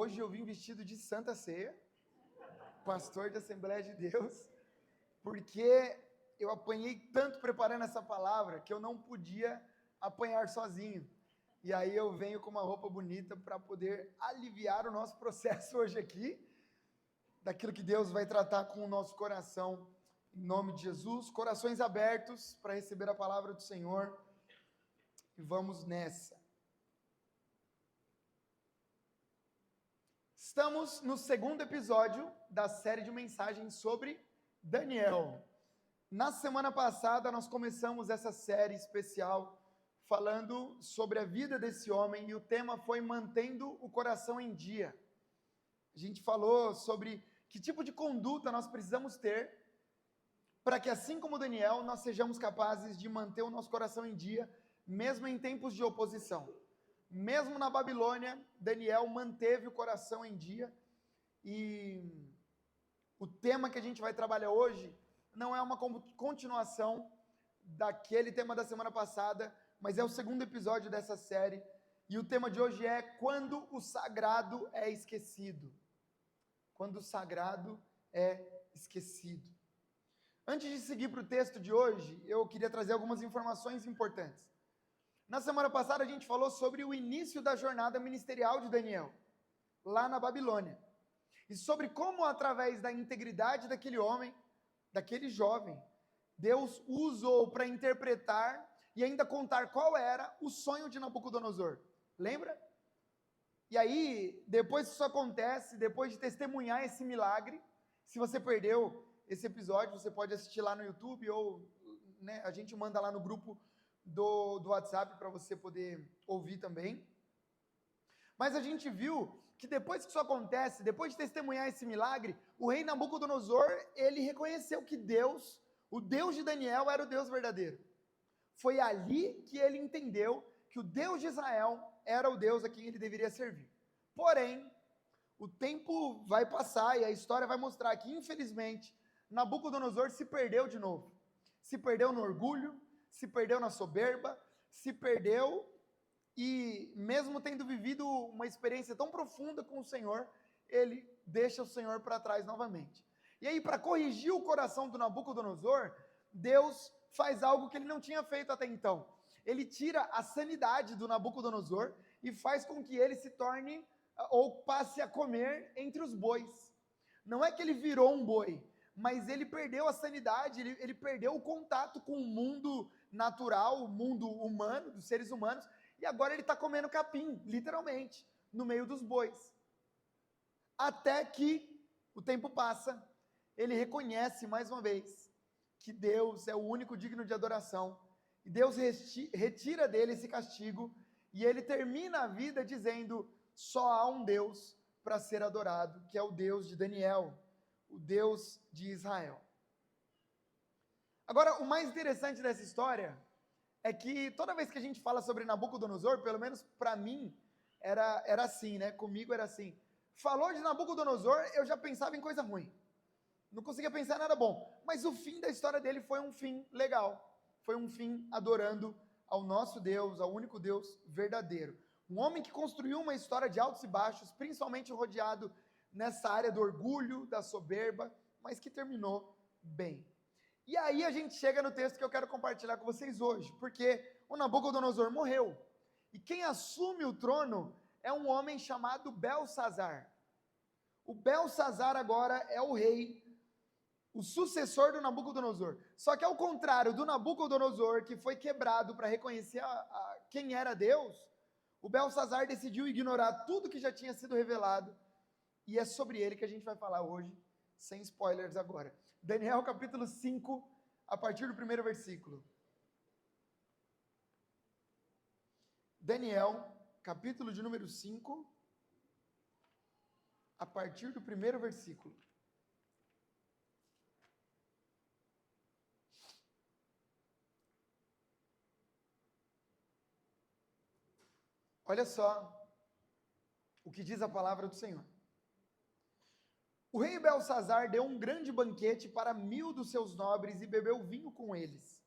Hoje eu vim vestido de Santa Ceia, pastor de Assembleia de Deus, porque eu apanhei tanto preparando essa palavra que eu não podia apanhar sozinho. E aí eu venho com uma roupa bonita para poder aliviar o nosso processo hoje aqui, daquilo que Deus vai tratar com o nosso coração, em nome de Jesus. Corações abertos para receber a palavra do Senhor. E vamos nessa. Estamos no segundo episódio da série de mensagens sobre Daniel. Na semana passada nós começamos essa série especial falando sobre a vida desse homem e o tema foi mantendo o coração em dia. A gente falou sobre que tipo de conduta nós precisamos ter para que, assim como Daniel, nós sejamos capazes de manter o nosso coração em dia, mesmo em tempos de oposição. Mesmo na Babilônia, Daniel manteve o coração em dia, e o tema que a gente vai trabalhar hoje não é uma continuação daquele tema da semana passada, mas é o segundo episódio dessa série, e o tema de hoje é quando o sagrado é esquecido. Quando o sagrado é esquecido. Antes de seguir para o texto de hoje, eu queria trazer algumas informações importantes. Na semana passada a gente falou sobre o início da jornada ministerial de Daniel, lá na Babilônia. E sobre como, através da integridade daquele homem, daquele jovem, Deus usou para interpretar e ainda contar qual era o sonho de Nabucodonosor. Lembra? E aí, depois que isso acontece, depois de testemunhar esse milagre, se você perdeu esse episódio, você pode assistir lá no YouTube ou a gente manda lá no grupo do WhatsApp para você poder ouvir também. Mas a gente viu que depois que isso acontece, depois de testemunhar esse milagre, o rei Nabucodonosor, ele reconheceu que Deus, o Deus de Daniel, era o Deus verdadeiro. Foi ali que ele entendeu que o Deus de Israel era o Deus a quem ele deveria servir. Porém, o tempo vai passar e a história vai mostrar que, infelizmente, Nabucodonosor se perdeu de novo. Se perdeu no orgulho, se perdeu na soberba, se perdeu e, mesmo tendo vivido uma experiência tão profunda com o Senhor, ele deixa o Senhor para trás novamente. E aí, para corrigir o coração do Nabucodonosor, Deus faz algo que ele não tinha feito até então. Ele tira a sanidade do Nabucodonosor e faz com que ele se torne ou passe a comer entre os bois. Não é que ele virou um boi, mas ele perdeu a sanidade, ele perdeu o contato com o mundo natural, o mundo humano, dos seres humanos, e agora ele está comendo capim, literalmente, no meio dos bois. Até que o tempo passa, ele reconhece mais uma vez que Deus é o único digno de adoração, e Deus retira dele esse castigo, e ele termina a vida dizendo: só há um Deus para ser adorado, que é o Deus de Daniel, o Deus de Israel. Agora, o mais interessante dessa história é que toda vez que a gente fala sobre Nabucodonosor, pelo menos para mim, era assim, né? Comigo era assim. Falou de Nabucodonosor, eu já pensava em coisa ruim. Não conseguia pensar em nada bom. Mas o fim da história dele foi um fim legal. Foi um fim adorando ao nosso Deus, ao único Deus verdadeiro. Um homem que construiu uma história de altos e baixos, principalmente rodeado nessa área do orgulho, da soberba, mas que terminou bem. E aí a gente chega no texto que eu quero compartilhar com vocês hoje, porque o Nabucodonosor morreu. E quem assume o trono é um homem chamado Belsazar. O Belsazar agora é o rei, o sucessor do Nabucodonosor. Só que ao contrário do Nabucodonosor, que foi quebrado para reconhecer quem era Deus, o Belsazar decidiu ignorar tudo que já tinha sido revelado, e é sobre ele que a gente vai falar hoje, sem spoilers agora. Daniel capítulo 5, a partir do primeiro versículo. Daniel, capítulo de número 5, a partir do primeiro versículo. Olha só o que diz a palavra do Senhor. O rei Belsazar deu um grande banquete para 1000 dos seus nobres e bebeu vinho com eles.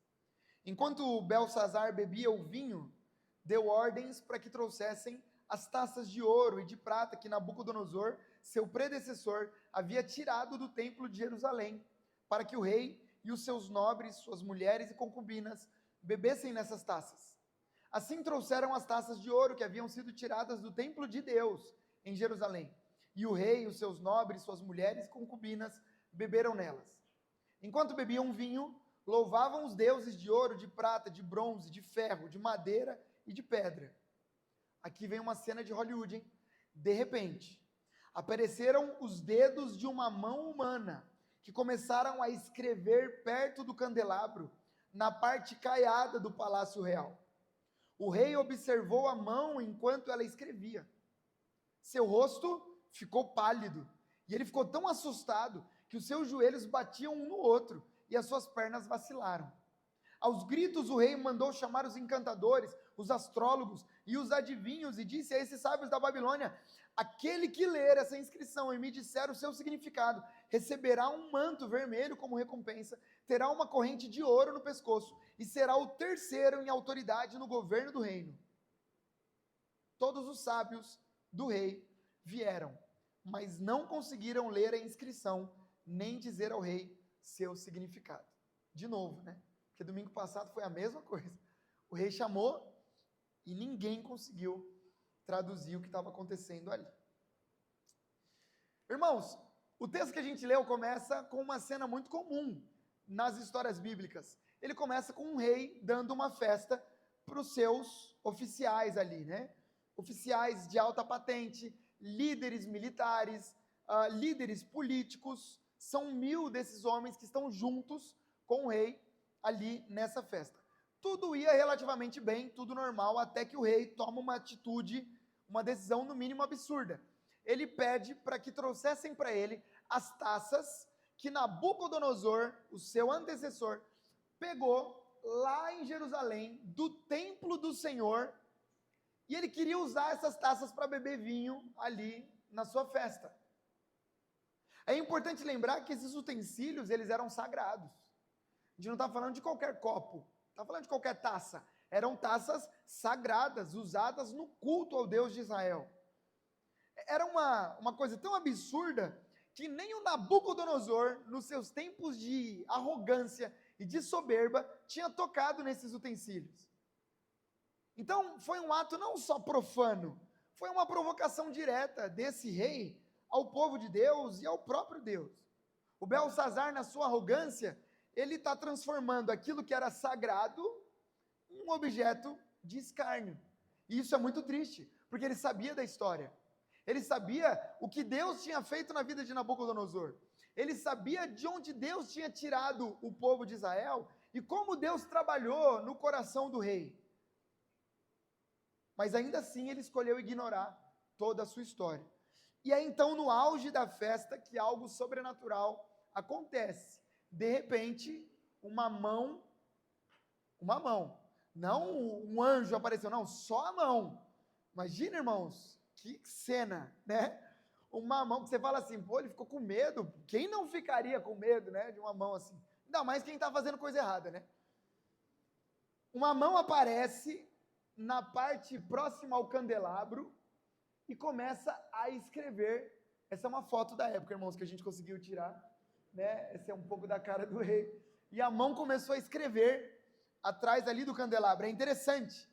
Enquanto Belsazar bebia o vinho, deu ordens para que trouxessem as taças de ouro e de prata que Nabucodonosor, seu predecessor, havia tirado do templo de Jerusalém, para que o rei e os seus nobres, suas mulheres e concubinas, bebessem nessas taças. Assim trouxeram as taças de ouro que haviam sido tiradas do templo de Deus, em Jerusalém. E o rei e os seus nobres, suas mulheres e concubinas, beberam nelas. Enquanto bebiam vinho, louvavam os deuses de ouro, de prata, de bronze, de ferro, de madeira e de pedra. Aqui vem uma cena de Hollywood, hein? De repente, apareceram os dedos de uma mão humana, que começaram a escrever perto do candelabro, na parte caiada do palácio real. O rei observou a mão enquanto ela escrevia. Seu rosto ficou pálido, e ele ficou tão assustado que os seus joelhos batiam um no outro, e as suas pernas vacilaram. Aos gritos, o rei mandou chamar os encantadores, os astrólogos e os adivinhos, e disse a esses sábios da Babilônia: aquele que ler essa inscrição e me disser o seu significado, receberá um manto vermelho como recompensa, terá uma corrente de ouro no pescoço, e será o terceiro em autoridade no governo do reino. Todos os sábios do rei vieram, mas não conseguiram ler a inscrição, nem dizer ao rei seu significado. De novo, né? Porque domingo passado foi a mesma coisa. O rei chamou e ninguém conseguiu traduzir o que estava acontecendo ali. Irmãos, o texto que a gente leu começa com uma cena muito comum nas histórias bíblicas. Ele começa com um rei dando uma festa para os seus oficiais ali, né? Oficiais de alta patente, líderes militares, líderes políticos. São 1000 desses homens que estão juntos com o rei ali nessa festa. Tudo ia relativamente bem, tudo normal, até que o rei toma uma atitude, uma decisão no mínimo absurda. Ele pede para que trouxessem para ele as taças que Nabucodonosor, o seu antecessor, pegou lá em Jerusalém, do templo do Senhor, e ele queria usar essas taças para beber vinho ali na sua festa. É importante lembrar que esses utensílios, eles eram sagrados. A gente não está falando de qualquer copo, está falando de qualquer taça. Eram taças sagradas, usadas no culto ao Deus de Israel. Era uma coisa tão absurda que nem o Nabucodonosor, nos seus tempos de arrogância e de soberba, tinha tocado nesses utensílios. Então, foi um ato não só profano, foi uma provocação direta desse rei ao povo de Deus e ao próprio Deus. O Belsazar, na sua arrogância, ele está transformando aquilo que era sagrado em um objeto de escárnio. E isso é muito triste, porque ele sabia da história. Ele sabia o que Deus tinha feito na vida de Nabucodonosor. Ele sabia de onde Deus tinha tirado o povo de Israel e como Deus trabalhou no coração do rei. Mas ainda assim ele escolheu ignorar toda a sua história. E é então no auge da festa que algo sobrenatural acontece. De repente, uma mão, não um anjo apareceu, não, só a mão. Imagina, irmãos, que cena, né? Uma mão que você fala assim, pô, ele ficou com medo. Quem não ficaria com medo, né, de uma mão assim? Ainda mais quem está fazendo coisa errada, né? Uma mão aparece na parte próxima ao candelabro e começa a escrever. Essa é uma foto da época, irmãos, que a gente conseguiu tirar, né? Esse é um pouco da cara do rei. E a mão começou a escrever atrás ali do candelabro. É interessante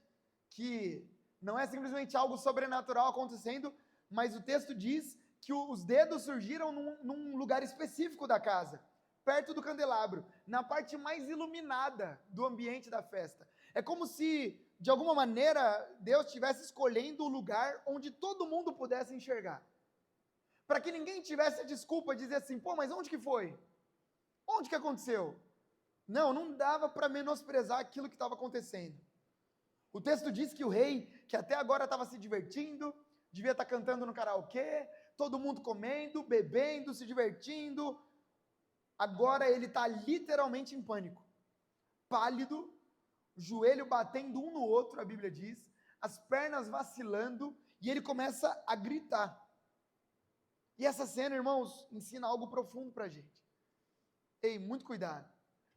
que não é simplesmente algo sobrenatural acontecendo, mas o texto diz que os dedos surgiram num lugar específico da casa, perto do candelabro, na parte mais iluminada do ambiente da festa. É como se, de alguma maneira, Deus estivesse escolhendo o lugar onde todo mundo pudesse enxergar. Para que ninguém tivesse a desculpa de dizer assim, pô, mas onde que foi? Onde que aconteceu? Não dava para menosprezar aquilo que estava acontecendo. O texto diz que o rei, que até agora estava se divertindo, devia estar cantando no karaokê, todo mundo comendo, bebendo, se divertindo. Agora ele está literalmente em pânico. Pálido, joelho batendo um no outro, a Bíblia diz, as pernas vacilando, e ele começa a gritar. E essa cena, irmãos, ensina algo profundo para a gente. Ei, muito cuidado,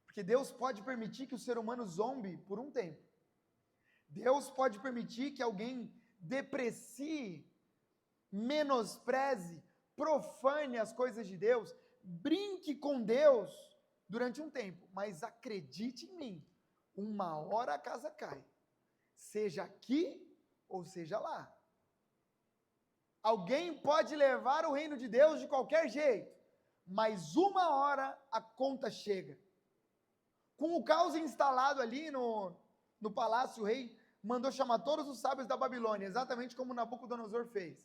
porque Deus pode permitir que o ser humano zombe por um tempo. Deus pode permitir que alguém deprecie, menospreze, profane as coisas de Deus, brinque com Deus durante um tempo, mas acredite em mim, uma hora a casa cai, seja aqui ou seja lá. Alguém pode levar o reino de Deus de qualquer jeito, mas uma hora a conta chega. Com o caos instalado ali no palácio, o rei mandou chamar todos os sábios da Babilônia, exatamente como Nabucodonosor fez.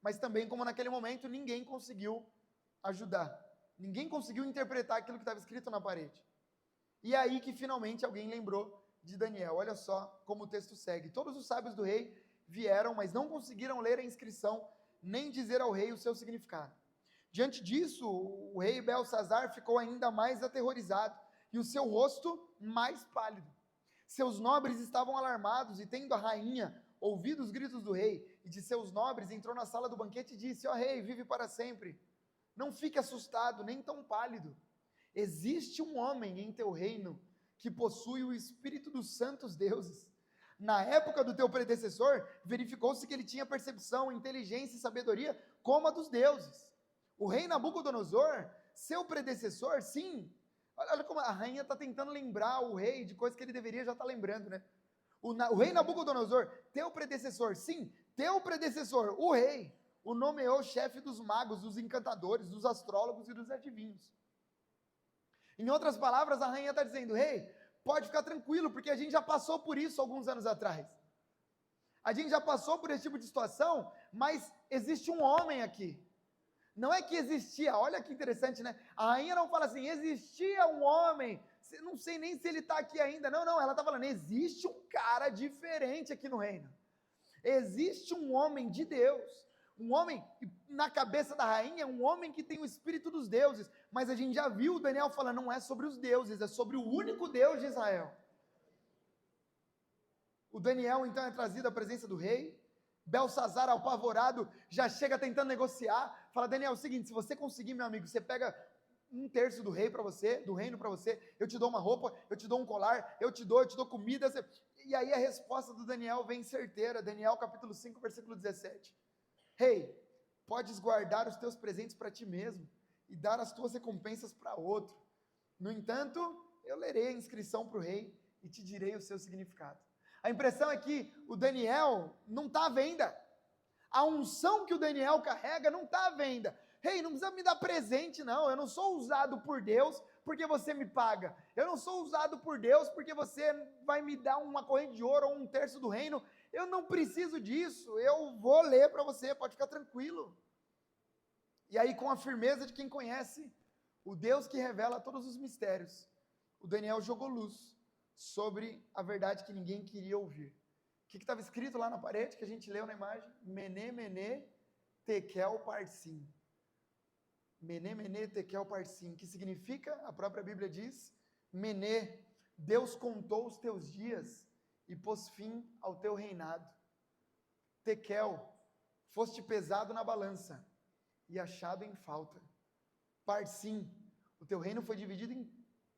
Mas também como naquele momento ninguém conseguiu ajudar. Ninguém conseguiu interpretar aquilo que estava escrito na parede. E é aí que finalmente alguém lembrou de Daniel. Olha só como o texto segue. Todos os sábios do rei vieram, mas não conseguiram ler a inscrição, nem dizer ao rei o seu significado. Diante disso, o rei Belsazar ficou ainda mais aterrorizado, e o seu rosto mais pálido. Seus nobres estavam alarmados, e tendo a rainha ouvido os gritos do rei e de seus nobres, entrou na sala do banquete e disse: ó rei, vive para sempre. Não fique assustado, nem tão pálido. Existe um homem em teu reino que possui o espírito dos santos deuses. Na época do teu predecessor, verificou-se que ele tinha percepção, inteligência e sabedoria como a dos deuses. O rei Nabucodonosor, seu predecessor, sim. Olha como a rainha está tentando lembrar o rei de coisas que ele deveria já estar lembrando, né? O rei Nabucodonosor, teu predecessor, sim, teu predecessor, o rei, o nomeou chefe dos magos, dos encantadores, dos astrólogos e dos adivinhos. Em outras palavras, a rainha está dizendo: rei, pode ficar tranquilo, porque a gente já passou por isso alguns anos atrás. A gente já passou por esse tipo de situação, mas existe um homem aqui. Não é que existia, olha que interessante, né? A rainha não fala assim, existia um homem, não sei nem se ele está aqui ainda. Não, ela está falando, existe um cara diferente aqui no reino. Existe um homem de Deus. Um homem, na cabeça da rainha, um homem que tem o espírito dos deuses. Mas a gente já viu o Daniel falando, não é sobre os deuses, é sobre o único Deus de Israel. O Daniel, então, é trazido à presença do rei. Belsazar, apavorado, já chega tentando negociar. Fala: Daniel, é o seguinte, se você conseguir, meu amigo, você pega 1/3 do rei para você, do reino para você, eu te dou uma roupa, eu te dou um colar, eu te dou comida. E aí a resposta do Daniel vem certeira. Daniel capítulo 5, versículo 17. Rei, podes guardar os teus presentes para ti mesmo e dar as tuas recompensas para outro. No entanto, eu lerei a inscrição para o rei e te direi o seu significado. A impressão é que o Daniel não está à venda. A unção que o Daniel carrega não está à venda. Rei, não precisa me dar presente, não. Eu não sou usado por Deus porque você me paga. Eu não sou usado por Deus porque você vai me dar uma corrente de ouro ou 1/3 do reino. Eu não preciso disso. Eu vou ler para você, pode ficar tranquilo. E aí, com a firmeza de quem conhece o Deus que revela todos os mistérios, o Daniel jogou luz sobre a verdade que ninguém queria ouvir. O que estava escrito lá na parede, que a gente leu na imagem? Mené, mené, tekel, parsim. Mené, mené, tekel, parsim. Que significa, a própria Bíblia diz, mené, Deus contou os teus dias e pôs fim ao teu reinado. Tekel, foste pesado na balança e achado em falta. Parsim, o teu reino foi dividido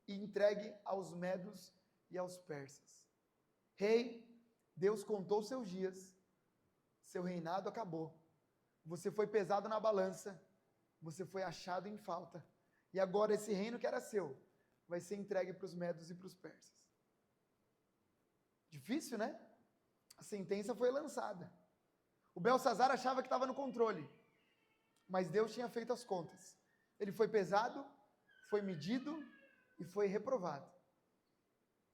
e entregue aos medos e aos persas. Rei, Deus contou seus dias, seu reinado acabou. Você foi pesado na balança, você foi achado em falta. E agora esse reino que era seu vai ser entregue para os medos e para os persas. Difícil, né? A sentença foi lançada. O Belsazar achava que estava no controle, mas Deus tinha feito as contas. Ele foi pesado, foi medido e foi reprovado.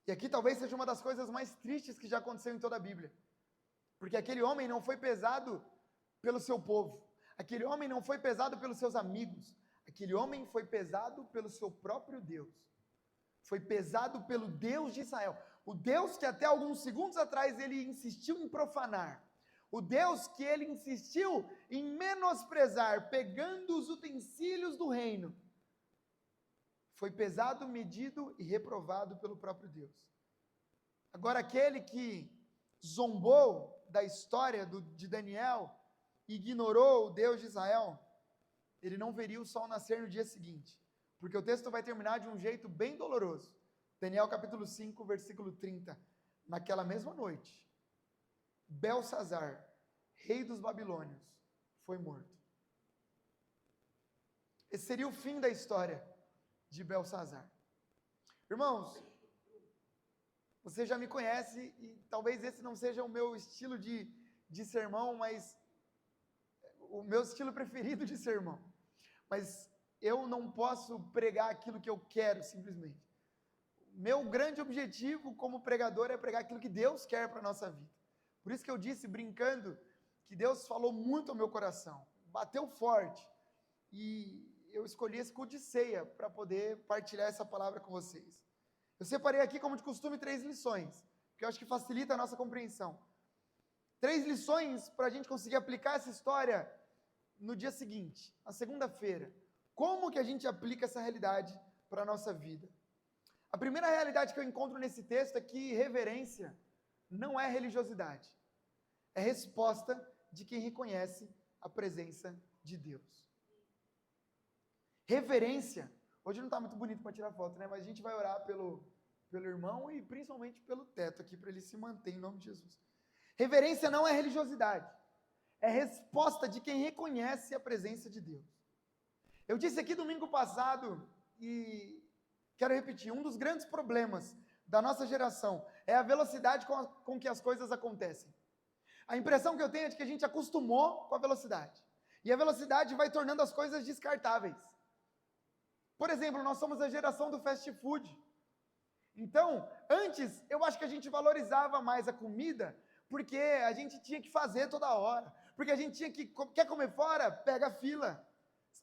E aqui talvez seja uma das coisas mais tristes que já aconteceu em toda a Bíblia. Porque aquele homem não foi pesado pelo seu povo. Aquele homem não foi pesado pelos seus amigos. Aquele homem foi pesado pelo seu próprio Deus. Foi pesado pelo Deus de Israel. O Deus que até alguns segundos atrás ele insistiu em profanar. O Deus que ele insistiu em menosprezar, pegando os utensílios do reino. Foi pesado, medido e reprovado pelo próprio Deus. Agora, aquele que zombou da história de Daniel, ignorou o Deus de Israel, ele não veria o sol nascer no dia seguinte. Porque o texto vai terminar de um jeito bem doloroso. Daniel capítulo 5, versículo 30. Naquela mesma noite, Belsazar, rei dos babilônios, foi morto. Esse seria o fim da história de Belsazar. Irmãos, você já me conhece e talvez esse não seja o meu estilo de sermão, mas o meu estilo preferido de sermão. Mas eu não posso pregar aquilo que eu quero simplesmente. Meu grande objetivo como pregador é pregar aquilo que Deus quer para a nossa vida. Por isso que eu disse, brincando, que Deus falou muito ao meu coração, bateu forte. E eu escolhi esse culto de ceia para poder partilhar essa palavra com vocês. Eu separei aqui, como de costume, 3 lições, que eu acho que facilita a nossa compreensão. 3 lições para a gente conseguir aplicar essa história no dia seguinte, na segunda-feira. Como que a gente aplica essa realidade para a nossa vida? A primeira realidade que eu encontro nesse texto é que reverência não é religiosidade. É resposta de quem reconhece a presença de Deus. Reverência. Hoje não está muito bonito para tirar foto, né? Mas a gente vai orar pelo irmão e principalmente pelo teto aqui, para ele se manter em nome de Jesus. Reverência não é religiosidade. É resposta de quem reconhece a presença de Deus. Eu disse aqui domingo passado, e quero repetir, um dos grandes problemas da nossa geração é a velocidade com que as coisas acontecem. A impressão que eu tenho é de que a gente acostumou com a velocidade. E a velocidade vai tornando as coisas descartáveis. Por exemplo, nós somos a geração do fast food. Então, antes, eu acho que a gente valorizava mais a comida, porque a gente tinha que fazer toda hora. Porque a gente tinha que, quer comer fora? Pega a fila.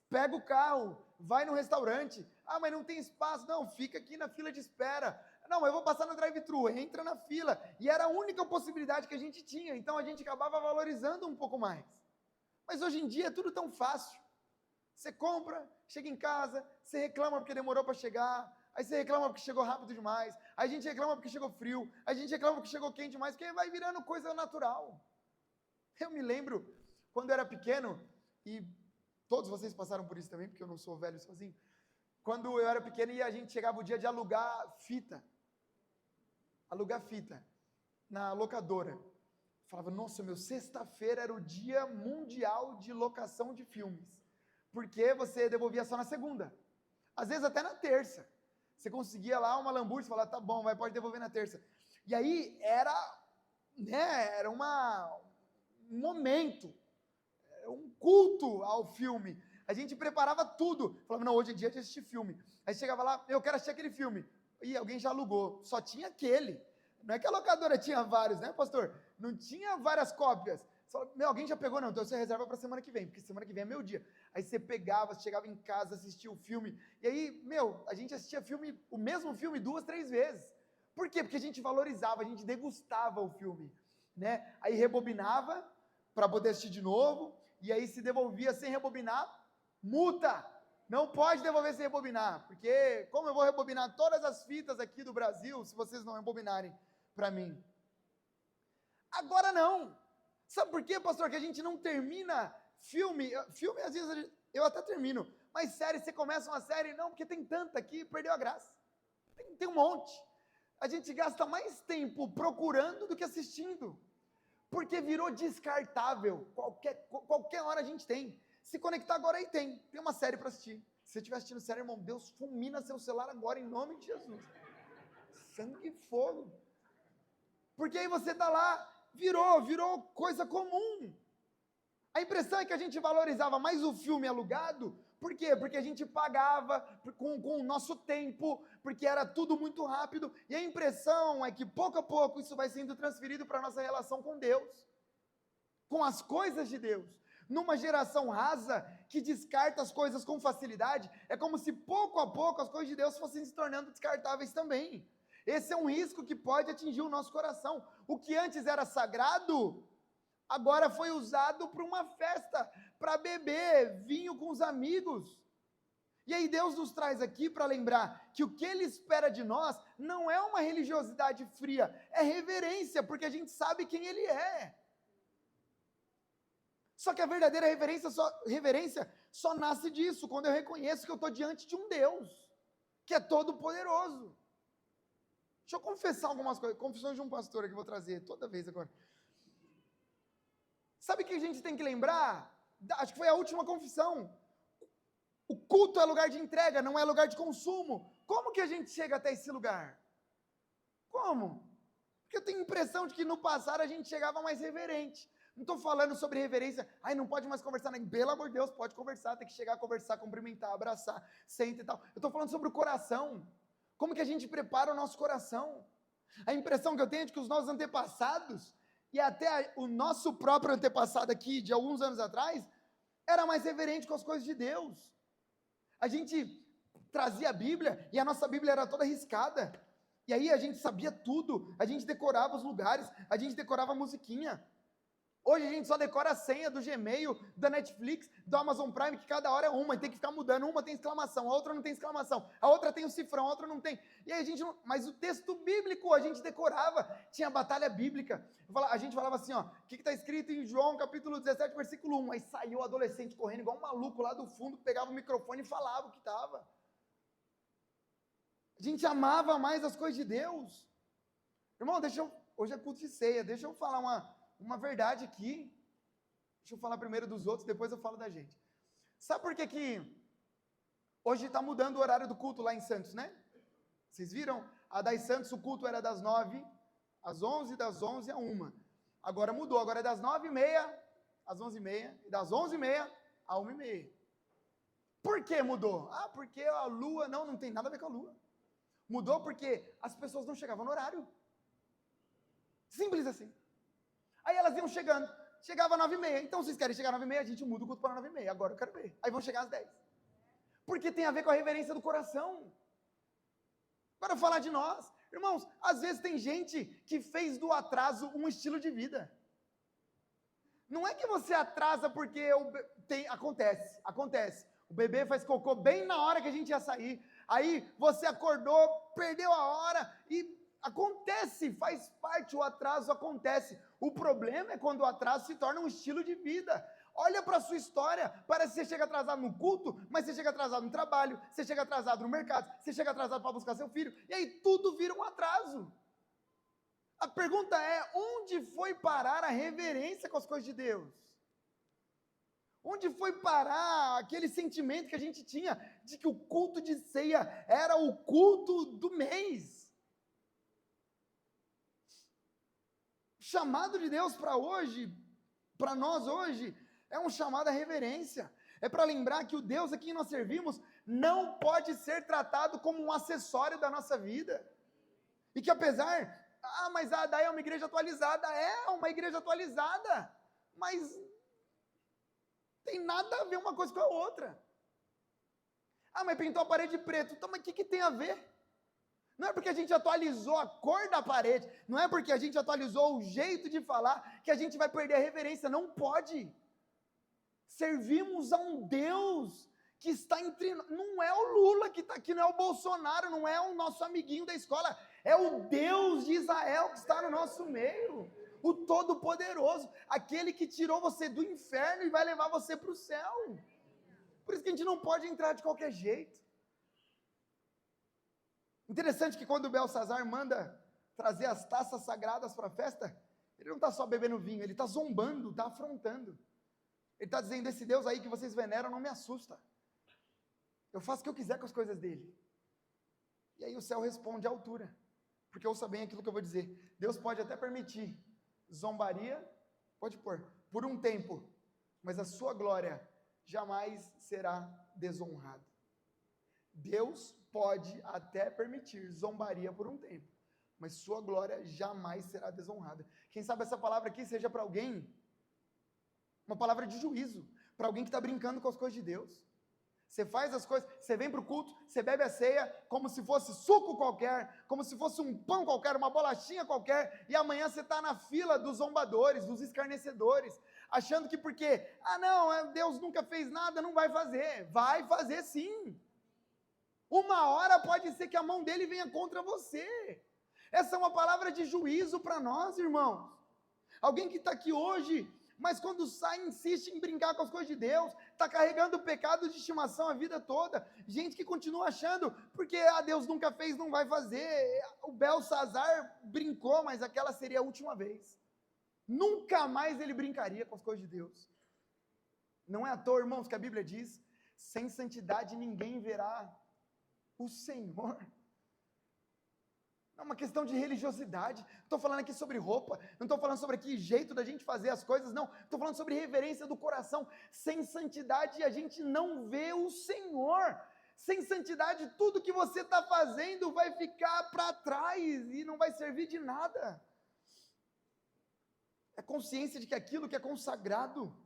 Pega o carro, vai no restaurante. Ah, mas não tem espaço. Não, fica aqui na fila de espera. Não, eu vou passar no drive-thru, entra na fila. E era a única possibilidade que a gente tinha. Então, a gente acabava valorizando um pouco mais. Mas hoje em dia é tudo tão fácil. Você compra, chega em casa, você reclama porque demorou para chegar, aí você reclama porque chegou rápido demais, aí a gente reclama porque chegou frio, a gente reclama porque chegou quente demais, porque vai virando coisa natural. Eu me lembro, quando eu era pequeno, e todos vocês passaram por isso também, porque eu não sou velho sozinho, quando eu era pequeno e a gente chegava o dia de alugar fita na locadora. Falava, nossa, sexta-feira era o dia mundial de locação de filmes. Porque você devolvia só na segunda. Às vezes até na terça. Você conseguia lá uma lambuja e falava, tá bom, pode devolver na terça. E aí era um momento, um culto ao filme. A gente preparava tudo. Falava, não, hoje é dia de assistir filme. Aí chegava lá, eu quero assistir aquele filme. E alguém já alugou. Só tinha aquele. Não é que a locadora tinha vários, né, pastor? Não tinha várias cópias. Alguém já pegou? Não, então você reserva para semana que vem, porque semana que vem é meu dia. Aí você pegava, chegava em casa, assistia o filme, e aí, a gente assistia o mesmo filme 2, 3 vezes. Por quê? Porque a gente valorizava, a gente degustava o filme, né? Aí rebobinava, para poder assistir de novo, e aí se devolvia sem rebobinar, multa! Não pode devolver sem rebobinar, porque como eu vou rebobinar todas as fitas aqui do Brasil, se vocês não rebobinarem para mim? Agora não! Sabe por quê, pastor? Que a gente não termina filme, às vezes eu até termino, mas série, você começa uma série, não, porque tem tanta aqui, perdeu a graça. Tem um monte. A gente gasta mais tempo procurando do que assistindo, porque virou descartável, qualquer hora a gente tem. Se conectar agora aí tem uma série para assistir. Se você estiver assistindo série, irmão, Deus fulmina seu celular agora, em nome de Jesus. Sangue e fogo. Porque aí você está lá, virou coisa comum. A impressão é que a gente valorizava mais o filme alugado. Por quê? Porque a gente pagava com o nosso tempo, porque era tudo muito rápido. E a impressão é que pouco a pouco isso vai sendo transferido para a nossa relação com Deus, com as coisas de Deus. Numa geração rasa que descarta as coisas com facilidade, é como se pouco a pouco as coisas de Deus fossem se tornando descartáveis também. Esse é um risco que pode atingir o nosso coração. O que antes era sagrado, agora foi usado para uma festa, para beber vinho com os amigos. E aí Deus nos traz aqui para lembrar que o que Ele espera de nós não é uma religiosidade fria, é reverência, porque a gente sabe quem Ele é. Só que a verdadeira reverência só nasce disso, quando eu reconheço que eu estou diante de um Deus, que é todo poderoso. Deixa eu confessar algumas coisas. Confissões de um pastor aqui, vou trazer toda vez agora. Sabe o que a gente tem que lembrar? Acho que foi a última confissão. O culto é lugar de entrega, não é lugar de consumo. Como que a gente chega até esse lugar? Como? Porque eu tenho a impressão de que no passado a gente chegava mais reverente. Não estou falando sobre reverência, não pode mais conversar, pelo amor de Deus, pode conversar, tem que chegar a conversar, cumprimentar, abraçar, senta e tal. Eu estou falando sobre o coração, como que a gente prepara o nosso coração. A impressão que eu tenho é de que os nossos antepassados, e até o nosso próprio antepassado aqui, de alguns anos atrás, era mais reverente com as coisas de Deus. A gente trazia a Bíblia, e a nossa Bíblia era toda riscada, e aí a gente sabia tudo, a gente decorava os lugares, a gente decorava a musiquinha. Hoje a gente só decora a senha do Gmail, da Netflix, do Amazon Prime, que cada hora é uma, e tem que ficar mudando. Uma tem exclamação, a outra não tem exclamação, a outra tem o cifrão, a outra não tem. E aí a gente não... Mas o texto bíblico a gente decorava, tinha batalha bíblica. A gente falava assim, ó, o que está escrito em João capítulo 17, versículo 1. Aí saiu o adolescente correndo igual um maluco lá do fundo, pegava o microfone e falava o que estava. A gente amava mais as coisas de Deus. Irmão, hoje é culto de ceia, deixa eu falar uma verdade aqui. Deixa eu falar primeiro dos outros, depois eu falo da gente. Sabe por que hoje está mudando o horário do culto lá em Santos, né? Vocês viram? A das Santos, o culto era das 9 às 11, das 11 à 1. Agora mudou, agora é das 9h30 às 11h30, e das 11h30 à 1h30. Por que mudou? Porque a lua, não tem nada a ver com a lua. Mudou porque as pessoas não chegavam no horário. Simples assim. Aí elas iam chegando, chegava às 9h30, então vocês querem chegar às 9h30, a gente muda o culto para 9h30, agora eu quero ver. Aí vão chegar às 10. Porque tem a ver com a reverência do coração. Agora falar de nós. Irmãos, às vezes tem gente que fez do atraso um estilo de vida. Não é que você atrasa porque acontece. O bebê faz cocô bem na hora que a gente ia sair. Aí você acordou, perdeu a hora e acontece, faz parte, o atraso acontece. O problema é quando o atraso se torna um estilo de vida. Olha para a sua história, parece que você chega atrasado no culto, mas você chega atrasado no trabalho, você chega atrasado no mercado, você chega atrasado para buscar seu filho, e aí tudo vira um atraso. A pergunta é, onde foi parar a reverência com as coisas de Deus? Onde foi parar aquele sentimento que a gente tinha de que o culto de ceia era o culto do mês? O chamado de Deus para hoje, para nós hoje, é um chamado à reverência. É para lembrar que o Deus a quem nós servimos não pode ser tratado como um acessório da nossa vida. E que apesar, mas a Adai é uma igreja atualizada. É uma igreja atualizada, mas tem nada a ver uma coisa com a outra. Mas pintou a parede de preto. Então, mas o que tem a ver? Não é porque a gente atualizou a cor da parede, não é porque a gente atualizou o jeito de falar, que a gente vai perder a reverência. Não pode. Servimos a um Deus que está entre nós. Não é o Lula que está aqui, não é o Bolsonaro, não é o nosso amiguinho da escola. É o Deus de Israel que está no nosso meio. O Todo-Poderoso, aquele que tirou você do inferno e vai levar você para o céu. Por isso que a gente não pode entrar de qualquer jeito. Interessante que quando o Belsazar manda trazer as taças sagradas para a festa, ele não está só bebendo vinho, ele está zombando, está afrontando. Ele está dizendo, esse Deus aí que vocês veneram não me assusta. Eu faço o que eu quiser com as coisas dele. E aí o céu responde à altura. Porque ouça bem aquilo que eu vou dizer. Deus pode até permitir zombaria, pode pôr, por um tempo, mas a sua glória jamais será desonrada. Deus pode até permitir zombaria por um tempo, mas sua glória jamais será desonrada. Quem sabe essa palavra aqui seja para alguém uma palavra de juízo, para alguém que está brincando com as coisas de Deus. Você faz as coisas, você vem para o culto, você bebe a ceia como se fosse suco qualquer, como se fosse um pão qualquer, uma bolachinha qualquer, e amanhã você está na fila dos zombadores, dos escarnecedores, achando que porque, Deus nunca fez nada, não vai fazer. Vai fazer sim. Uma hora pode ser que a mão dele venha contra você. Essa é uma palavra de juízo para nós, irmãos. Alguém que está aqui hoje, mas quando sai, insiste em brincar com as coisas de Deus, está carregando o pecado de estimação a vida toda. Gente que continua achando, porque Deus nunca fez, não vai fazer. O Belsazar brincou, mas aquela seria a última vez. Nunca mais ele brincaria com as coisas de Deus. Não é à toa, irmãos, que a Bíblia diz, sem santidade ninguém verá o Senhor. Não é uma questão de religiosidade. Estou falando aqui sobre roupa, não estou falando sobre aqui jeito da gente fazer as coisas, não. Estou falando sobre reverência do coração. Sem santidade a gente não vê o Senhor. Sem santidade tudo que você está fazendo vai ficar para trás e não vai servir de nada. É consciência de que aquilo que é consagrado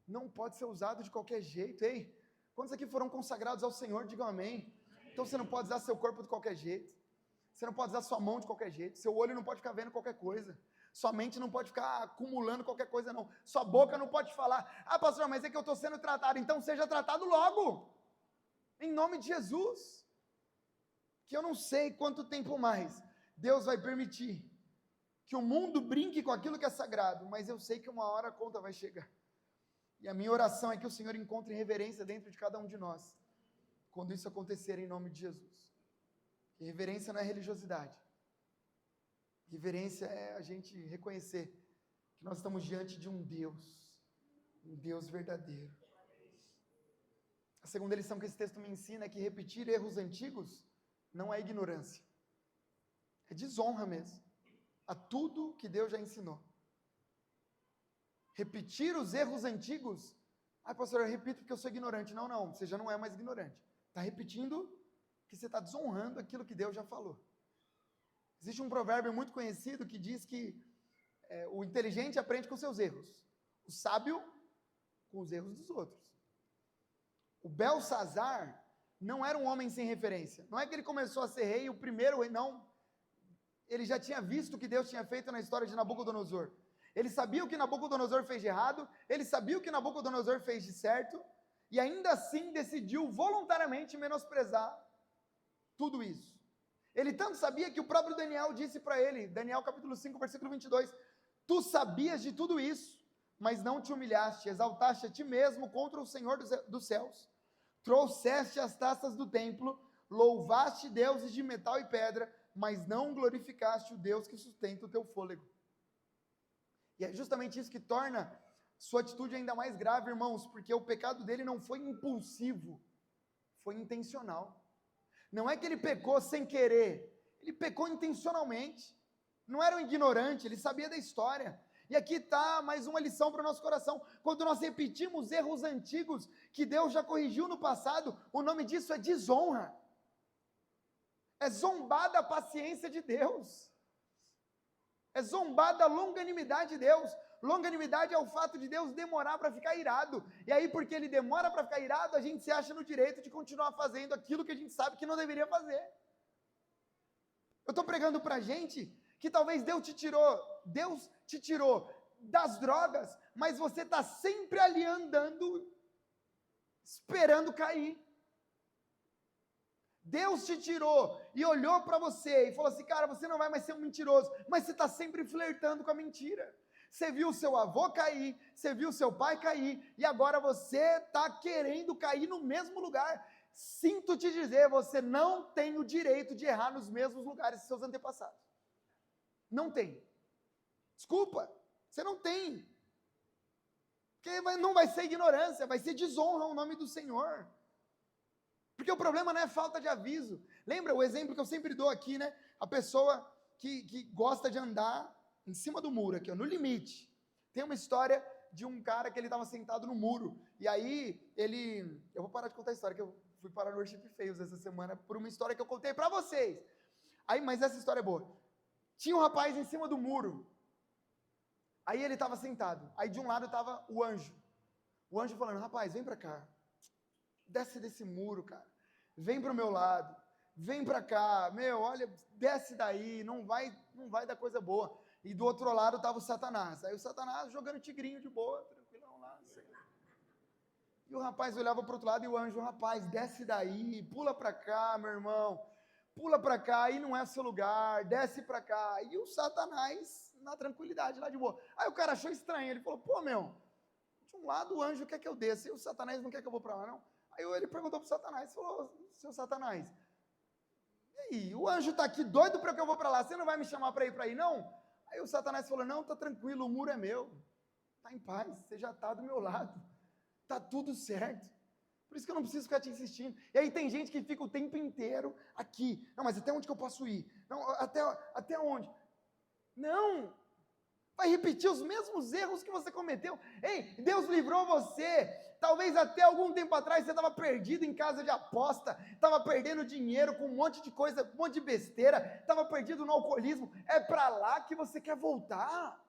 não pode ser usado de qualquer jeito. Ei, quantos aqui foram consagrados ao Senhor? Digam amém. Então você não pode usar seu corpo de qualquer jeito. Você não pode usar sua mão de qualquer jeito. Seu olho não pode ficar vendo qualquer coisa. Sua mente não pode ficar acumulando qualquer coisa, não. Sua boca não pode falar, ah, pastor, mas é que eu estou sendo tratado. Então seja tratado logo. Em nome de Jesus. Que eu não sei quanto tempo mais Deus vai permitir que o mundo brinque com aquilo que é sagrado, mas eu sei que uma hora a conta vai chegar. E a minha oração é que o Senhor encontre reverência dentro de cada um de nós, quando isso acontecer em nome de Jesus. Que reverência não é religiosidade. Reverência é a gente reconhecer que nós estamos diante de um Deus verdadeiro. A segunda lição que esse texto me ensina é que repetir erros antigos não é ignorância. É desonra mesmo a tudo que Deus já ensinou. Repetir os erros antigos, pastor, eu repito porque eu sou ignorante. Não, você já não é mais ignorante. Está repetindo que você está desonrando aquilo que Deus já falou. Existe um provérbio muito conhecido que diz que o inteligente aprende com seus erros, o sábio com os erros dos outros. O Belsazar não era um homem sem referência. Não é que ele começou a ser rei, o primeiro rei, não. Ele já tinha visto o que Deus tinha feito na história de Nabucodonosor. Ele sabia o que Nabucodonosor fez de errado, ele sabia o que Nabucodonosor fez de certo, e ainda assim decidiu voluntariamente menosprezar tudo isso. Ele tanto sabia que o próprio Daniel disse para ele, Daniel capítulo 5, versículo 22, tu sabias de tudo isso, mas não te humilhaste, exaltaste a ti mesmo contra o Senhor dos céus, trouxeste as taças do templo, louvaste deuses de metal e pedra, mas não glorificaste o Deus que sustenta o teu fôlego. E é justamente isso que torna sua atitude ainda mais grave, irmãos, porque o pecado dele não foi impulsivo, foi intencional. Não é que ele pecou sem querer, ele pecou intencionalmente. Não era um ignorante, ele sabia da história. E aqui está mais uma lição para o nosso coração. Quando nós repetimos erros antigos que Deus já corrigiu no passado, o nome disso é desonra. É zombar da paciência de Deus. É zombar da longanimidade de Deus. Longanimidade é o fato de Deus demorar para ficar irado. E aí, porque Ele demora para ficar irado, a gente se acha no direito de continuar fazendo aquilo que a gente sabe que não deveria fazer. Eu estou pregando para a gente que talvez Deus te tirou das drogas, mas você está sempre ali andando, esperando cair. Deus te tirou e olhou para você e falou assim, cara, você não vai mais ser um mentiroso, mas você está sempre flertando com a mentira. Você viu seu avô cair, você viu seu pai cair, e agora você está querendo cair no mesmo lugar. Sinto te dizer, você não tem o direito de errar nos mesmos lugares que seus antepassados. Não tem. Desculpa, você não tem. Porque não vai ser ignorância, vai ser desonra ao nome do Senhor. Porque o problema não é falta de aviso. Lembra o exemplo que eu sempre dou aqui, né? A pessoa que gosta de andar em cima do muro, aqui, ó, no limite. Tem uma história de um cara que ele estava sentado no muro. E aí, eu vou parar de contar a história, que eu fui parar no Worship Fails essa semana, por uma história que eu contei para vocês. Aí, mas essa história é boa. Tinha um rapaz em cima do muro. Aí ele estava sentado. Aí de um lado estava o anjo. O anjo falando, rapaz, vem para cá. Desce desse muro, cara. Vem pro meu lado. Vem para cá. Meu, olha, desce daí. Não vai dar coisa boa. E do outro lado estava o Satanás. Aí o Satanás jogando tigrinho de boa, tranquilão lá. Sei. E o rapaz olhava para o outro lado e o anjo, rapaz, desce daí. Pula para cá, meu irmão. Pula para cá, aí não é seu lugar. Desce para cá. E o Satanás na tranquilidade lá de boa. Aí o cara achou estranho. Ele falou, pô, meu, de um lado o anjo quer que eu desça e o Satanás não quer que eu vou para lá, não. Aí ele perguntou para o Satanás, falou, seu Satanás, e aí, o anjo está aqui doido para que eu vou para lá, você não vai me chamar para ir, não? Aí o Satanás falou, não, tá tranquilo, o muro é meu. Tá em paz, você já tá do meu lado. Tá tudo certo. Por isso que eu não preciso ficar te insistindo. E aí tem gente que fica o tempo inteiro aqui. Não, mas até onde que eu posso ir? Não, até onde? Não! Vai repetir os mesmos erros que você cometeu. Ei, Deus livrou você. Talvez até algum tempo atrás você estava perdido em casa de aposta, estava perdendo dinheiro com um monte de coisa, um monte de besteira, estava perdido no alcoolismo. É para lá que você quer voltar?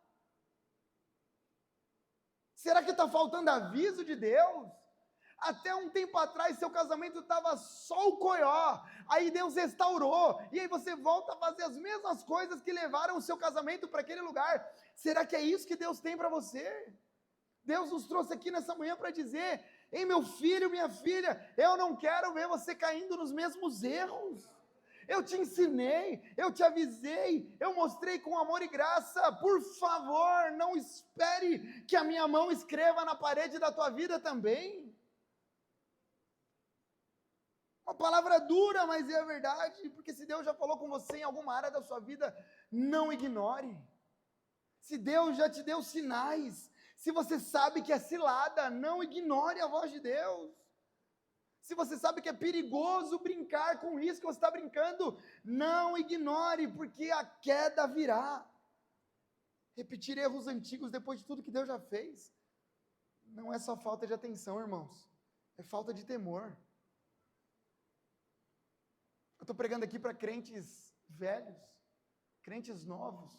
Será que está faltando aviso de Deus? Até um tempo atrás seu casamento estava só o coió, aí Deus restaurou, e aí você volta a fazer as mesmas coisas que levaram o seu casamento para aquele lugar. Será que é isso que Deus tem para você? Deus nos trouxe aqui nessa manhã para dizer, ei meu filho, minha filha, eu não quero ver você caindo nos mesmos erros. Eu te ensinei, eu te avisei, eu mostrei com amor e graça. Por favor, não espere que a minha mão escreva na parede da tua vida também. Uma palavra dura, mas é a verdade, porque se Deus já falou com você em alguma área da sua vida, não ignore. Se Deus já te deu sinais, se você sabe que é cilada, não ignore a voz de Deus. Se você sabe que é perigoso brincar com isso que você está brincando, não ignore, porque a queda virá. Repetir erros antigos depois de tudo que Deus já fez, não é só falta de atenção, irmãos, é falta de temor. Eu estou pregando aqui para crentes velhos, crentes novos,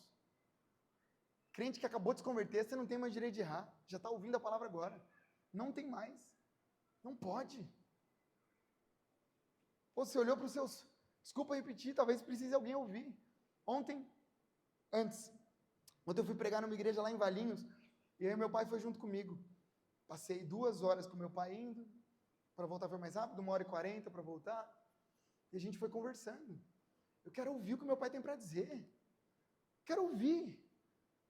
crente que acabou de se converter, você não tem mais direito de errar, já está ouvindo a palavra agora, não tem mais, não pode. Você olhou para os seus, desculpa repetir, talvez precise alguém ouvir. Ontem eu fui pregar numa igreja lá em Valinhos, e aí meu pai foi junto comigo, passei 2 horas com meu pai indo, para voltar foi mais rápido, 1h40 para voltar, e a gente foi conversando. Eu quero ouvir o que meu pai tem para dizer. Quero ouvir.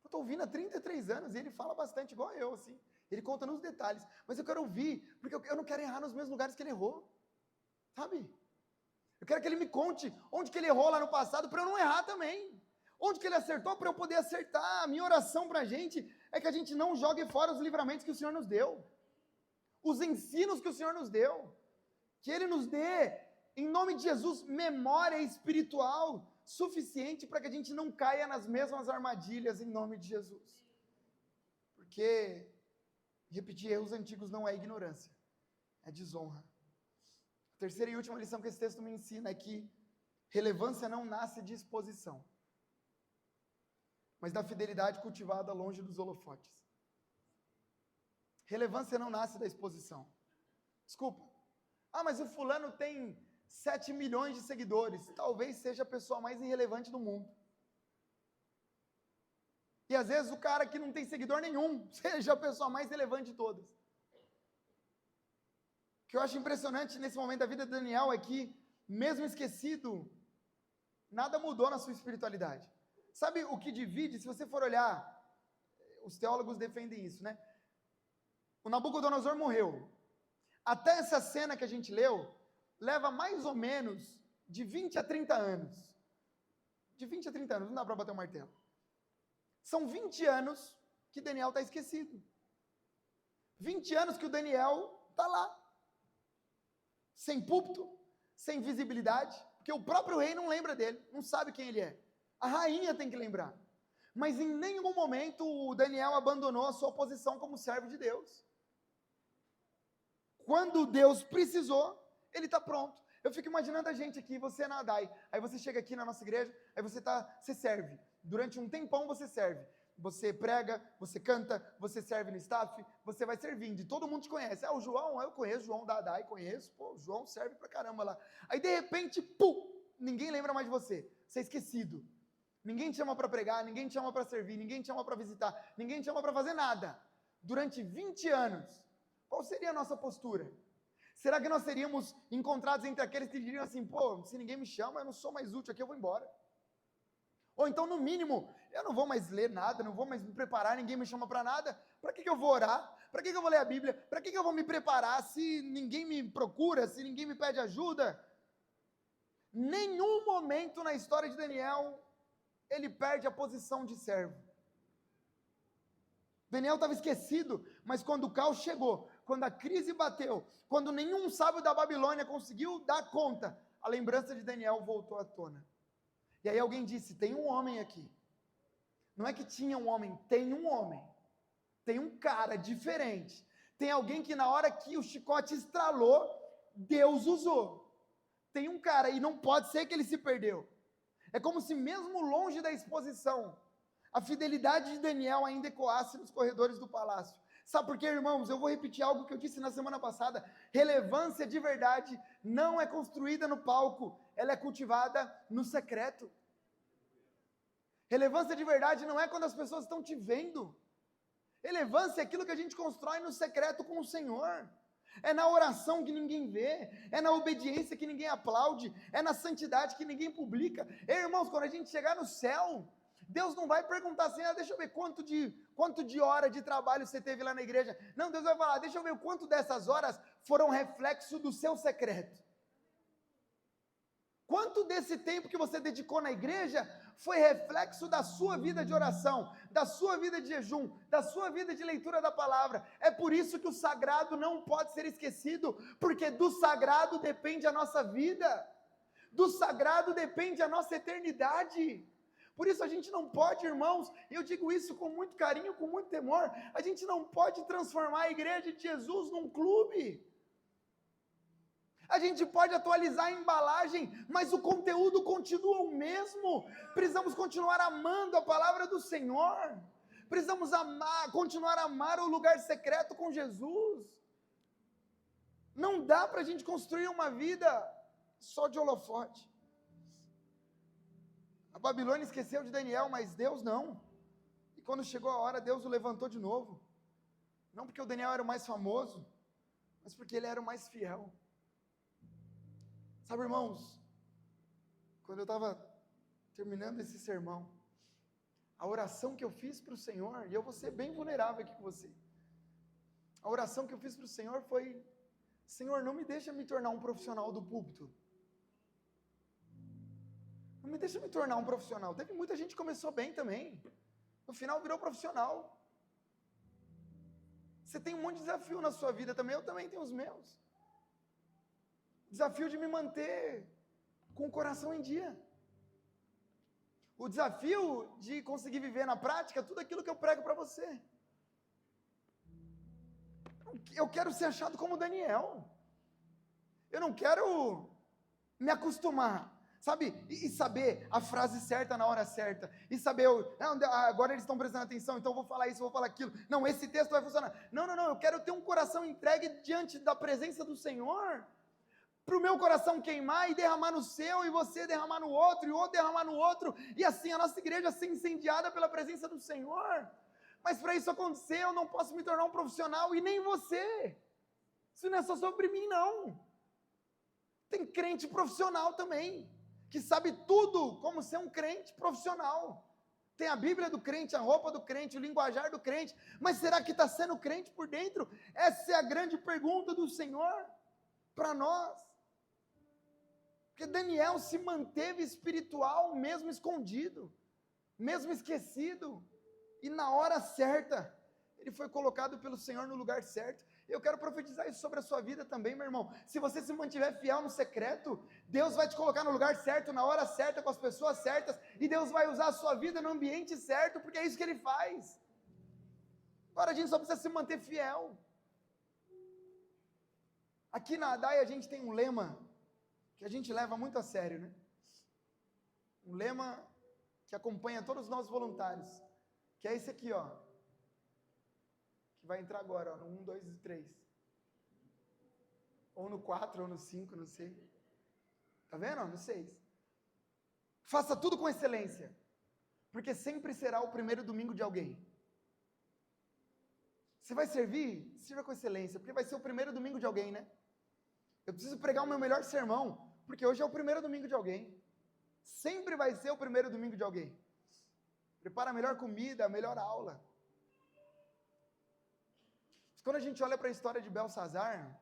Eu estou ouvindo há 33 anos e ele fala bastante, igual eu, assim. Ele conta nos detalhes. Mas eu quero ouvir, porque eu não quero errar nos mesmos lugares que ele errou. Sabe? Eu quero que ele me conte onde que ele errou lá no passado para eu não errar também. Onde que ele acertou para eu poder acertar. A minha oração para a gente é que a gente não jogue fora os livramentos que o Senhor nos deu. Os ensinos que o Senhor nos deu. Que Ele nos dê, em nome de Jesus, memória espiritual suficiente para que a gente não caia nas mesmas armadilhas em nome de Jesus. Porque repetir erros antigos não é ignorância, é desonra. A terceira e última lição que esse texto me ensina é que relevância não nasce de exposição, mas da fidelidade cultivada longe dos holofotes. Relevância não nasce da exposição. Desculpa. Ah, mas o fulano tem 7 milhões de seguidores. Talvez seja a pessoa mais irrelevante do mundo. E às vezes o cara que não tem seguidor nenhum seja a pessoa mais relevante de todas. O que eu acho impressionante nesse momento da vida de Daniel é que, mesmo esquecido, nada mudou na sua espiritualidade. Sabe o que divide? Se você for olhar, os teólogos defendem isso, né? O Nabucodonosor morreu. Até essa cena que a gente leu, leva mais ou menos de 20 a 30 anos. De 20 a 30 anos, não dá para bater o martelo. São 20 anos que Daniel está esquecido. 20 anos que o Daniel está lá. Sem púlpito, sem visibilidade, porque o próprio rei não lembra dele, não sabe quem ele é. A rainha tem que lembrar. Mas em nenhum momento o Daniel abandonou a sua posição como servo de Deus. Quando Deus precisou, ele está pronto. Eu fico imaginando a gente aqui, você é na ADAI, aí você chega aqui na nossa igreja, aí você serve. Durante um tempão você serve. Você prega, você canta, você serve no staff, você vai servindo. E todo mundo te conhece. Ah, o João, eu conheço, o João da ADAI, conheço. Pô, o João serve pra caramba lá. Aí de repente, pum, ninguém lembra mais de você. Você é esquecido. Ninguém te chama para pregar, ninguém te chama para servir, ninguém te chama para visitar, ninguém te chama para fazer nada. Durante 20 anos, qual seria a nossa postura? Será que nós seríamos encontrados entre aqueles que diriam assim, pô, se ninguém me chama, eu não sou mais útil aqui, eu vou embora. Ou então, no mínimo, eu não vou mais ler nada, não vou mais me preparar, ninguém me chama para nada. Para que eu vou orar? Para que eu vou ler a Bíblia? Para que eu vou me preparar se ninguém me procura, se ninguém me pede ajuda? Nenhum momento na história de Daniel ele perde a posição de servo. Daniel estava esquecido, mas quando o caos chegou, quando a crise bateu, quando nenhum sábio da Babilônia conseguiu dar conta, a lembrança de Daniel voltou à tona. E aí alguém disse, tem um homem aqui. Não é que tinha um homem, tem um homem. Tem um cara diferente. Tem alguém que na hora que o chicote estralou, Deus usou. Tem um cara, e não pode ser que ele se perdeu. É como se mesmo longe da exposição, a fidelidade de Daniel ainda ecoasse nos corredores do palácio. Sabe por quê, irmãos? Eu vou repetir algo que eu disse na semana passada. Relevância de verdade não é construída no palco, ela é cultivada no secreto. Relevância de verdade não é quando as pessoas estão te vendo. Relevância é aquilo que a gente constrói no secreto com o Senhor. É na oração que ninguém vê, é na obediência que ninguém aplaude, é na santidade que ninguém publica. Irmãos, quando a gente chegar no céu, Deus não vai perguntar assim, deixa eu ver quanto de hora de trabalho você teve lá na igreja. Não, Deus vai falar, deixa eu ver o quanto dessas horas foram reflexo do seu secreto. Quanto desse tempo que você dedicou na igreja foi reflexo da sua vida de oração, da sua vida de jejum, da sua vida de leitura da palavra. É por isso que o sagrado não pode ser esquecido, porque do sagrado depende a nossa vida, do sagrado depende a nossa eternidade. Por isso a gente não pode, irmãos, e eu digo isso com muito carinho, com muito temor, a gente não pode transformar a igreja de Jesus num clube. A gente pode atualizar a embalagem, mas o conteúdo continua o mesmo. Precisamos continuar amando a palavra do Senhor. Precisamos continuar a amar o lugar secreto com Jesus. Não dá para a gente construir uma vida só de holofote. A Babilônia esqueceu de Daniel, mas Deus não. E quando chegou a hora, Deus o levantou de novo. Não porque o Daniel era o mais famoso, mas porque ele era o mais fiel. Sabe, irmãos, quando eu estava terminando esse sermão, a oração que eu fiz para o Senhor, e eu vou ser bem vulnerável aqui com você, a oração que eu fiz para o Senhor foi, Senhor, não me deixa me tornar um profissional do púlpito. Não me deixa me tornar um profissional. Teve muita gente que começou bem também, no final virou profissional. Você tem um monte de desafio na sua vida também, eu também tenho os meus. Desafio de me manter com o coração em dia. O desafio de conseguir viver na prática tudo aquilo que eu prego para você. Eu quero ser achado como Daniel. Eu não quero me acostumar, sabe? E saber a frase certa na hora certa. E saber, agora eles estão prestando atenção, então eu vou falar isso, eu vou falar aquilo. Não, esse texto vai funcionar. Não, eu quero ter um coração entregue diante da presença do Senhor. Para o meu coração queimar e derramar no seu, e você derramar no outro, e o outro derramar no outro, e assim a nossa igreja ser incendiada pela presença do Senhor. Mas para isso acontecer, eu não posso me tornar um profissional, e nem você. Isso não é só sobre mim, não. Tem crente profissional também, que sabe tudo como ser um crente profissional. Tem a Bíblia do crente, a roupa do crente, o linguajar do crente, mas será que está sendo crente por dentro? Essa é a grande pergunta do Senhor para nós. Porque Daniel se manteve espiritual, mesmo escondido, mesmo esquecido, e na hora certa, ele foi colocado pelo Senhor no lugar certo. Eu quero profetizar isso sobre a sua vida também, meu irmão. Se você se mantiver fiel no secreto, Deus vai te colocar no lugar certo, na hora certa, com as pessoas certas, e Deus vai usar a sua vida no ambiente certo, porque é isso que Ele faz. Agora a gente só precisa se manter fiel. Aqui na ADAI a gente tem um lema que a gente leva muito a sério, né? Um lema que acompanha todos os nossos voluntários, que é esse aqui, ó. Que vai entrar agora, ó, no 1, 2 e 3. Ou no 4, ou no 5, não sei. Tá vendo? No 6. Faça tudo com excelência, porque sempre será o primeiro domingo de alguém. Você vai servir? Sirva com excelência, porque vai ser o primeiro domingo de alguém, né? Eu preciso pregar o meu melhor sermão, porque hoje é o primeiro domingo de alguém. Sempre vai ser o primeiro domingo de alguém. Prepara a melhor comida, a melhor aula. Quando a gente olha para a história de Belsazar,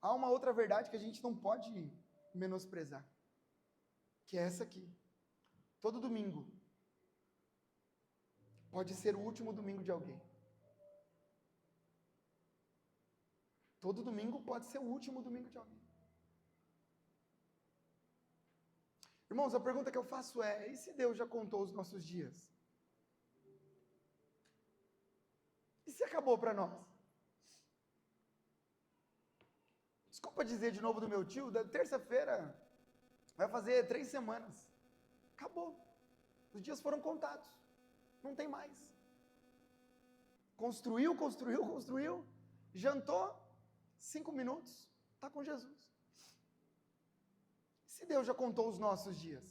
há uma outra verdade que a gente não pode menosprezar, que é essa aqui. Todo domingo, pode ser o último domingo de alguém. Todo domingo pode ser o último domingo de alguém. Irmãos, a pergunta que eu faço é: e se Deus já contou os nossos dias? E se acabou para nós? Desculpa dizer de novo do meu tio, da terça-feira vai fazer 3 semanas. Acabou. Os dias foram contados. Não tem mais. Construiu, jantou, 5 minutos, está com Jesus. Se Deus já contou os nossos dias,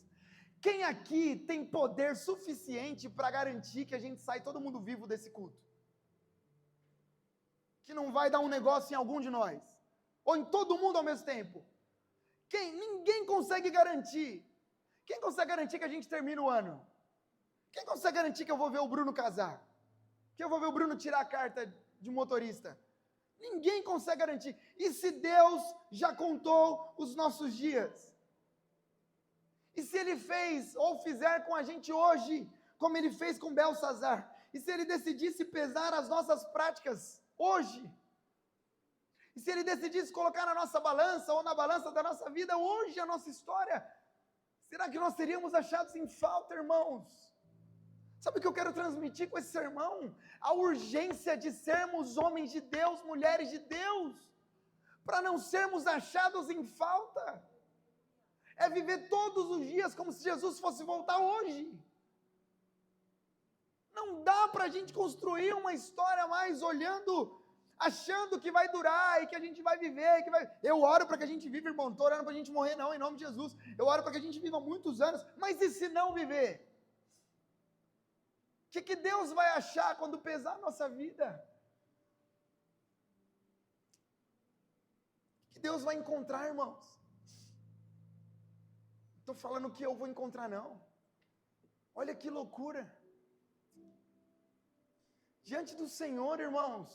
quem aqui tem poder suficiente para garantir que a gente sai todo mundo vivo desse culto? Que não vai dar um negócio em algum de nós? Ou em todo mundo ao mesmo tempo? Ninguém consegue garantir. Quem consegue garantir que a gente termina o ano? Quem consegue garantir que eu vou ver o Bruno casar? Que eu vou ver o Bruno tirar a carta de motorista? Ninguém consegue garantir. E se Deus já contou os nossos dias? E se Ele fez ou fizer com a gente hoje, como Ele fez com Belsazar? E se Ele decidisse pesar as nossas práticas hoje? E se Ele decidisse colocar na nossa balança ou na balança da nossa vida hoje a nossa história? Será que nós seríamos achados em falta, irmãos? Sabe o que eu quero transmitir com esse sermão? A urgência de sermos homens de Deus, mulheres de Deus, para não sermos achados em falta. É viver todos os dias como se Jesus fosse voltar hoje. Não dá para a gente construir uma história mais olhando, achando que vai durar e que a gente vai viver. Eu oro para que a gente viva, irmão, não estou orando para a gente morrer não, em nome de Jesus. Eu oro para que a gente viva muitos anos, mas e se não viver? O que Deus vai achar quando pesar a nossa vida? O que Deus vai encontrar, irmãos? Estou falando que eu vou encontrar, não. Olha que loucura. Diante do Senhor, irmãos,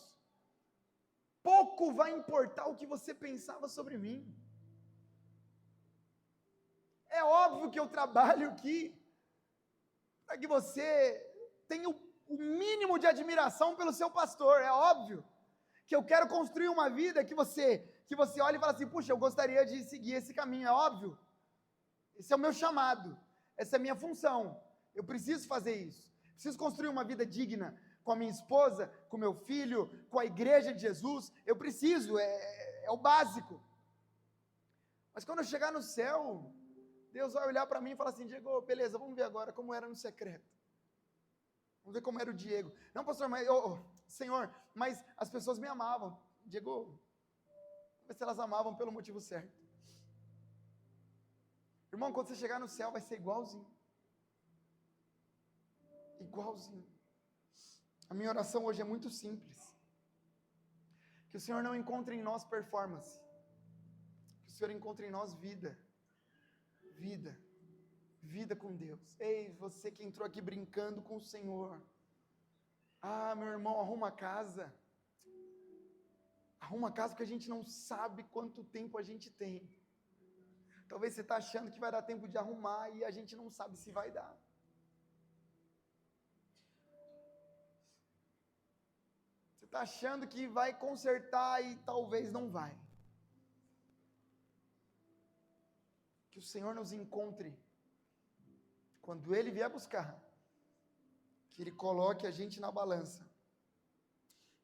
pouco vai importar o que você pensava sobre mim. É óbvio que eu trabalho aqui para que você tenha o mínimo de admiração pelo seu pastor. É óbvio que eu quero construir uma vida que você olhe e fala assim: puxa, eu gostaria de seguir esse caminho. É óbvio. Esse é o meu chamado. Essa é a minha função. Eu preciso fazer isso. Preciso construir uma vida digna com a minha esposa, com meu filho, com a igreja de Jesus. Eu preciso, é o básico. Mas quando eu chegar no céu, Deus vai olhar para mim e falar assim: Diego, beleza, vamos ver agora como era no secreto. Vamos ver como era o Diego. Não, pastor, mas, Senhor, mas as pessoas me amavam. Diego, vamos ver se elas amavam pelo motivo certo. Irmão, quando você chegar no céu, vai ser igualzinho. Igualzinho. A minha oração hoje é muito simples. Que o Senhor não encontre em nós performance. Que o Senhor encontre em nós vida. Vida. Vida com Deus. Ei, você que entrou aqui brincando com o Senhor. Ah, meu irmão, arruma a casa. Arruma a casa porque a gente não sabe quanto tempo a gente tem. Talvez você está achando que vai dar tempo de arrumar e a gente não sabe se vai dar. Você está achando que vai consertar e talvez não vai. Que o Senhor nos encontre quando Ele vier buscar. Que Ele coloque a gente na balança.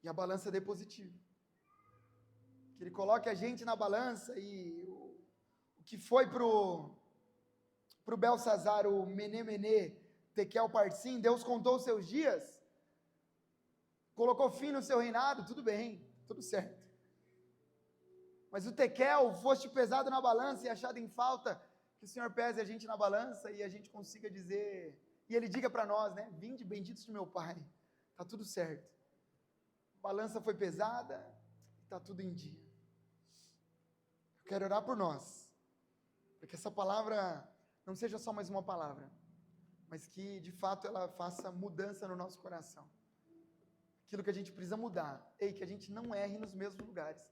E a balança dê positivo. Que Ele coloque a gente na balança e o que foi pro Belsazar, o Mené, Tekel, Parsim, Deus contou os seus dias, colocou fim no seu reinado, tudo bem, tudo certo. Mas o Tekel, foste pesado na balança e achado em falta, que o Senhor pese a gente na balança e a gente consiga dizer, e Ele diga para nós, né, vinde benditos de meu Pai, está tudo certo. A balança foi pesada, está tudo em dia. Eu quero orar por nós, para que essa palavra não seja só mais uma palavra, mas que de fato ela faça mudança no nosso coração. Aquilo que a gente precisa mudar, que a gente não erre nos mesmos lugares.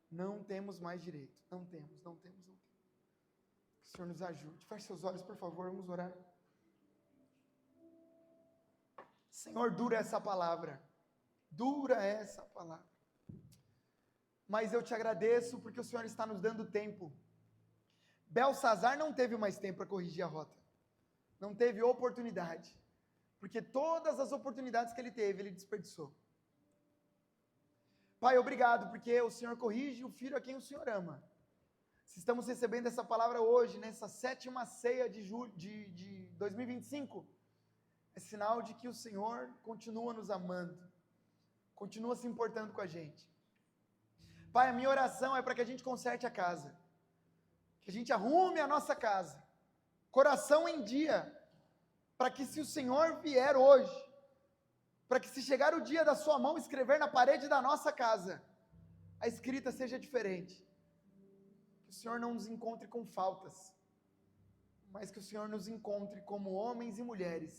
Não temos mais direito, não temos. Que o Senhor nos ajude. Feche seus olhos, por favor, vamos orar. Senhor, dura essa palavra. Dura essa palavra. Mas eu te agradeço porque o Senhor está nos dando tempo. Belsazar não teve mais tempo para corrigir a rota. Não teve oportunidade. Porque todas as oportunidades que ele teve, ele desperdiçou. Pai, obrigado, porque o Senhor corrige o filho a quem o Senhor ama. Se estamos recebendo essa palavra hoje, nessa 7ª ceia de 2025, é sinal de que o Senhor continua nos amando, continua se importando com a gente. Pai, a minha oração é para que a gente conserte a casa, que a gente arrume a nossa casa, coração em dia, para que se o Senhor vier hoje, para que se chegar o dia da sua mão escrever na parede da nossa casa, a escrita seja diferente. Que o Senhor não nos encontre com faltas, mas que o Senhor nos encontre como homens e mulheres,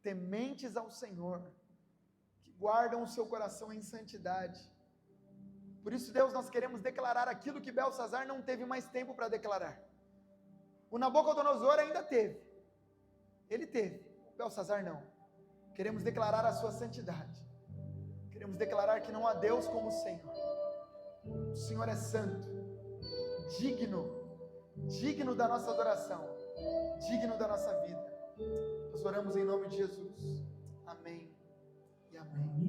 tementes ao Senhor, que guardam o seu coração em santidade. Por isso, Deus, nós queremos declarar aquilo que Belsazar não teve mais tempo para declarar. O Nabucodonosor ainda teve. Ele teve, Belsazar não. Queremos declarar a sua santidade. Queremos declarar que não há Deus como o Senhor. O Senhor é santo, digno da nossa adoração, digno da nossa vida. Nós oramos em nome de Jesus. Amém e amém.